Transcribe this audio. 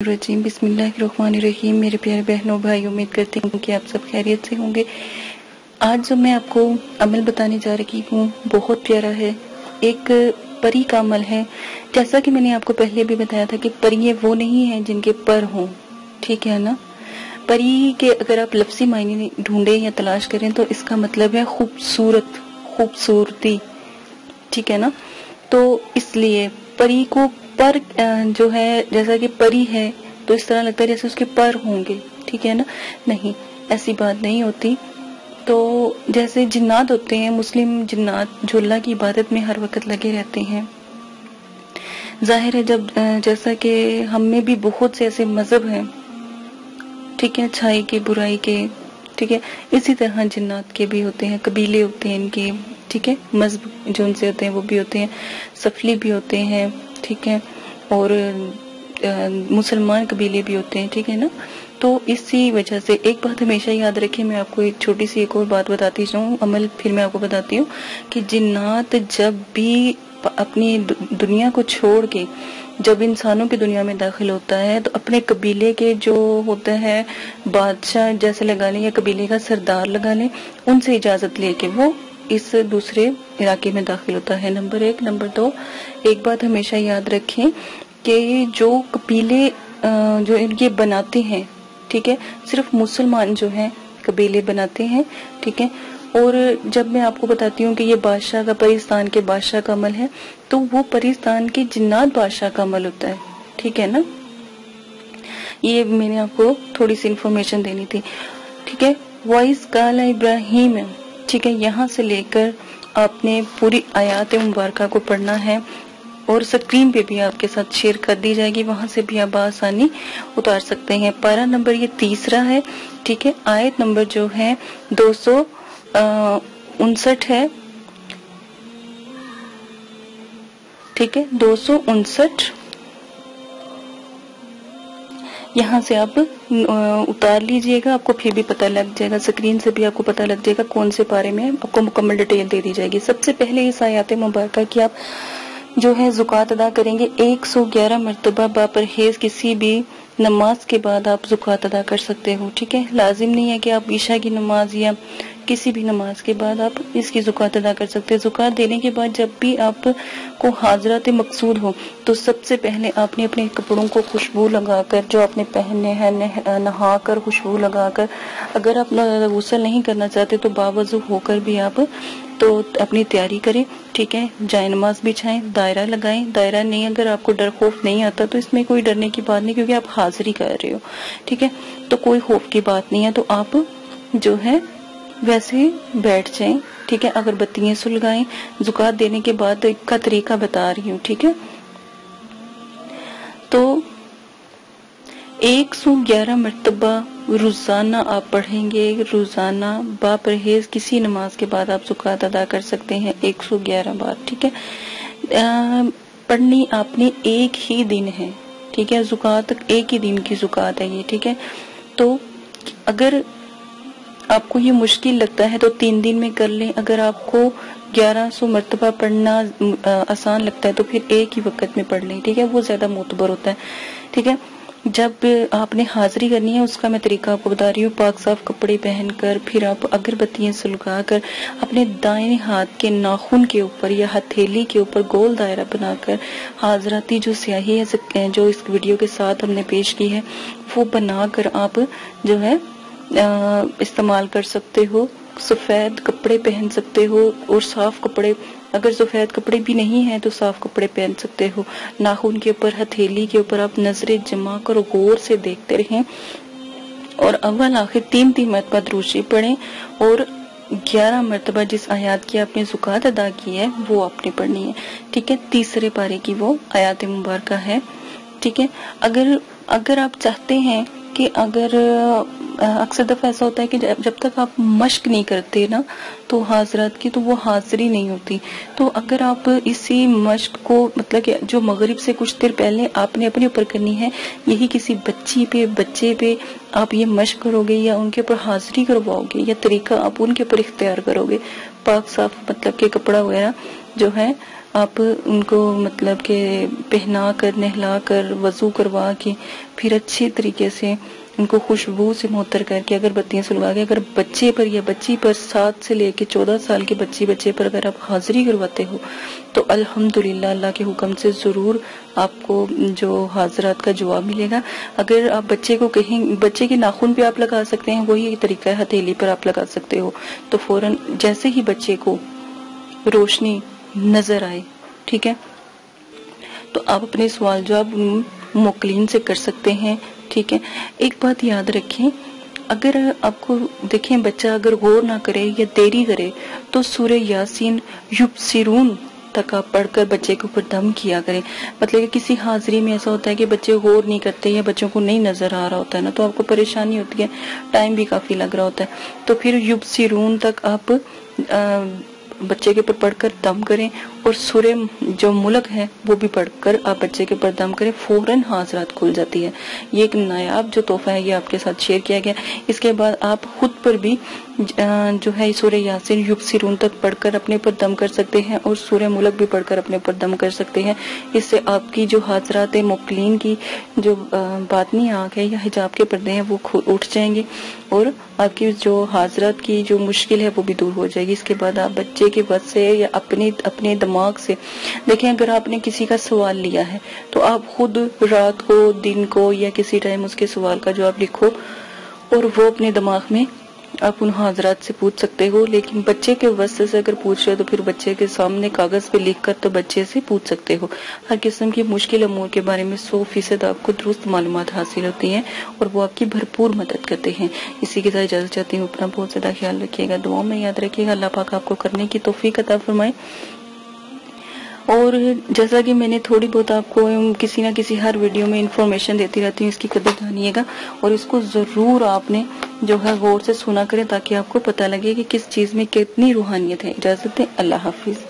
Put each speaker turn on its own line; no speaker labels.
रजीम बिस्मिल्लाहिर्रहमानिर्रहीम। मेरे प्यारे बहनों भाई, उम्मीद करती हूँ कि आप सब खैरियत से होंगे। आज जो मैं आपको अमल बताने जा रही हूँ बहुत प्यारा है, एक परी का अमल है। जैसा कि मैंने आपको पहले भी बताया था कि परियां वो नहीं हैं जिनके पर हों, ठीक है ना। परी के अगर आप लफ्ज़ी मायने ढूंढे या तलाश करें तो इसका मतलब है खूबसूरत, खूबसूरती, ठीक है ना। तो इसलिए परी को पर जो है, जैसा कि परी है तो इस तरह लगता है जैसे उसके पर होंगे, ठीक है ना। नहीं, ऐसी बात नहीं होती। तो जैसे जिन्नात होते हैं, मुस्लिम जिन्नात जो अल्लाह की इबादत में हर वक्त लगे रहते हैं। जाहिर है जब जैसा कि हम में भी बहुत से ऐसे मजहब हैं, ठीक है, अच्छाई के बुराई के, ठीक है, इसी तरह जिन्नात के भी होते हैं, कबीले होते हैं इनके, ठीक है, मजहब जो उनसे होते हैं वो भी होते हैं, सफली भी होते हैं, ठीक है, और मुसलमान कबीले भी होते हैं, ठीक है ना। तो इसी वजह से एक बात हमेशा याद रखें, मैं आपको एक छोटी सी एक और बात बताती जाऊँ, अमल फिर मैं आपको बताती हूँ कि जिन्नात जब भी अपनी दुनिया को छोड़ के जब इंसानों की दुनिया में दाखिल होता है तो अपने कबीले के जो होते हैं बादशाह जैसे लगा लें या कबीले का सरदार लगा लें, उनसे इजाजत लेके वो इस दूसरे इलाके में दाखिल होता है। नंबर 1। नंबर 2, एक बात हमेशा याद रखें कि जो कबीले जो इनके बनाते हैं, ठीक है, सिर्फ मुसलमान जो हैं कबीले बनाते हैं, ठीक है। और जब मैं आपको बताती हूँ कि ये बादशाह का, परिस्तान के बादशाह का अमल है, तो वो परिस्तान के जिन्नात बादशाह का अमल होता है, ठीक है ना। ये मैंने आपको थोड़ी सी इंफॉर्मेशन देनी थी, ठीक है। वॉइस काला इब्राहिम, ठीक है, यहाँ से लेकर आपने पूरी आयात मुबारका को पढ़ना है और स्क्रीन पे भी आपके साथ शेयर कर दी जाएगी, वहां से भी आप आसानी उतार सकते हैं। पारा नंबर ये 3 है, ठीक है। आयत नंबर जो है 259 है, ठीक है, 259। यहाँ से आप उतार लीजिएगा, आपको फिर भी पता लग जाएगा, स्क्रीन से भी आपको पता लग जाएगा कौन से पारे में आपको मुकम्मल डिटेल दे दी जाएगी। सबसे पहले इस आयत मुबारका की आप जो है ज़ुकात अदा करेंगे 111 मरतबा बापरहेज किसी भी नमाज के बाद आप ज़ुकात अदा कर सकते हो, ठीक है। लाजिम नहीं है कि आप ईशा की नमाज या किसी भी नमाज के बाद आप इसकी ज़ुकात अदा कर सकते हैं। ज़ुकात देने के बाद जब भी आपको हाजरात मकसूद हो तो सबसे पहले आपने अपने कपड़ों को खुशबू लगाकर, जो आपने पहने हैं, नहा कर खुशबू लगाकर, अगर आप गुस्ल नहीं करना चाहते तो बावजू होकर भी आप तो अपनी तैयारी करें, ठीक है। जाए नमाज बिछाएं, दायरा लगाएं। दायरा नहीं, अगर आपको डर खौफ नहीं आता तो इसमें कोई डरने की बात नहीं, क्योंकि आप हाजिरी कर रहे हो, ठीक है, तो कोई खौफ की बात नहीं है। तो आप जो है वैसे ही बैठ जाएं, ठीक है। अगरबत्तियां सुलगाएं। ज़ुकात देने के बाद का तरीका बता रही हूँ, ठीक है। तो 111 मरतबा रोजाना आप पढ़ेंगे, रोजाना बापरहेज किसी नमाज के बाद आप ज़ुकात अदा कर सकते हैं 111 बार, ठीक है। पढ़नी आपने एक ही दिन है, ठीक है, ज़ुकात एक ही दिन की ज़ुकात है ये, ठीक है। तो अगर आपको ये मुश्किल लगता है तो 3 दिन में कर लें। अगर आपको 1100 मरतबा पढ़ना आसान लगता है तो फिर एक ही वक्त में पढ़ लें, ठीक है, वो ज्यादा मोतबर होता है, ठीक है। जब आपने हाजिरी करनी है उसका मैं तरीका आपको बता रही हूँ। पाक साफ कपड़े पहनकर फिर आप अगरबत्तियां सुलगा कर अपने दाएं हाथ के नाखून के ऊपर या हथेली के ऊपर गोल दायरा बनाकर हाजराती जो स्याही है जो इस वीडियो के साथ हमने पेश की है वो बनाकर आप जो है इस्तेमाल कर सकते हो। सफेद कपड़े पहन सकते हो और साफ कपड़े, अगर सफेद कपड़े भी नहीं है तो साफ कपड़े पहन सकते हो। नाखून के ऊपर, हथेली के ऊपर आप नजरें जमा कर गौर से देखते रहें और अव्वल आखिर 3-3 मरतबा दुरूद पढ़ें और 11 मरतबा जिस आयत की आपने ज़ुकात अदा की है वो आपने पढ़नी है, ठीक है। 3 पारे की वो आयत मुबारका है, ठीक है। अगर आप चाहते हैं कि अगर अक्सर दफा ऐसा होता है कि जब तक आप मश्क नहीं करते ना तो हाजरात की तो वो हाजिरी नहीं होती। तो अगर आप इसी मश्क को, मतलब कि जो मगरिब से कुछ देर पहले आपने अपने ऊपर करनी है, यही किसी बच्चे पे आप ये मश्क करोगे या उनके ऊपर हाजिरी करवाओगे या तरीका आप उनके ऊपर इख्तियार करोगे, पाक साफ मतलब के कपड़ा वगैरह जो है آپ ان کو مطلب کہ پہنا کر نہلا کر وضو کروا کے پھر اچھی طریقے سے ان کو خوشبو سے معطر کر کے اگر بتیاں سلگا کے اگر بچے پر یا بچی پر 7 سے لے کے 14 سال کے بچے پر اگر آپ حاضری کرواتے ہو تو الحمدللہ اللہ کے حکم سے ضرور آپ کو جو حاضرات کا جواب ملے گا۔ اگر آپ بچے کو کہیں بچے کے ناخن پہ آپ لگا سکتے ہیں، وہی طریقہ ہے، ہتھیلی پر آپ لگا سکتے ہو، تو فوراً جیسے ہی بچے کو روشنی نظر آئے، ٹھیک ہے، تو آپ اپنے سوال جواب موکلین سے کر سکتے ہیں، ٹھیک ہے۔ ایک بات یاد رکھیں، اگر آپ کو دیکھیں بچہ اگر غور نہ کرے یا دیری کرے تو سورہ یاسین یبصرون تک آپ پڑھ کر بچے کے اوپر دم کیا کریں۔ مطلب کہ کسی حاضری میں ایسا ہوتا ہے کہ بچے غور نہیں کرتے یا بچوں کو نہیں نظر آ رہا ہوتا ہے نا، تو آپ کو پریشانی ہوتی ہے، ٹائم بھی کافی لگ رہا ہوتا ہے، تو پھر یبصرون تک آپ بچے کے اوپر پڑھ کر دم کریں، اور سورہ جو ملک ہے وہ بھی پڑھ کر آپ بچے کے اوپر دم کریں، فوراً حاضرات کھل جاتی ہے۔ یہ ایک نایاب جو تحفہ ہے یہ آپ کے ساتھ شیئر کیا گیا۔ اس کے بعد آپ خود پر بھی جو ہے سورہ یاسین یبصرون تک پڑھ کر اپنے اوپر دم کر سکتے ہیں، اور سورہ ملک بھی پڑھ کر اپنے اوپر دم کر سکتے ہیں۔ اس سے آپ کی جو حاضرات موکلین کی جو باطنی آنکھ ہے یا حجاب کے پردے ہیں وہ اٹھ جائیں گے، اور آپ کی جو حاضرات کی جو مشکل ہے وہ بھی دور ہو جائے گی۔ اس کے بعد آپ بچے کے بس سے یا اپنے دماغ سے دیکھیں، اگر آپ نے کسی کا سوال لیا ہے تو آپ خود رات کو دن کو یا کسی ٹائم اس کے سوال کا جواب لکھو، اور وہ اپنے دماغ میں آپ ان حاضرات سے پوچھ سکتے ہو۔ لیکن بچے کے واسطے سے اگر پوچھ رہے ہو تو پھر بچے کے سامنے کاغذ پہ لکھ کر تو بچے سے پوچھ سکتے ہو۔ ہر قسم کی مشکل امور کے بارے میں 100% آپ کو درست معلومات حاصل ہوتی ہیں، اور وہ آپ کی بھرپور مدد کرتے ہیں۔ اسی کے ساتھ اجازت چاہتی ہوں، اپنا بہت زیادہ خیال رکھیے گا، دعاؤں میں یاد رکھیے گا، اللہ پاک آپ کو کرنے کی توفیق عطا فرمائے۔ اور جیسا کہ میں نے تھوڑی بہت آپ کو کسی نہ کسی ہر ویڈیو میں انفارمیشن دیتی رہتی ہوں، اس کی قدر جانیے گا، اور اس کو ضرور آپ نے جو ہے غور سے سنا کریں تاکہ آپ کو پتہ لگے کہ کس چیز میں کتنی روحانیت ہے۔ اجازت دیں، اللہ حافظ۔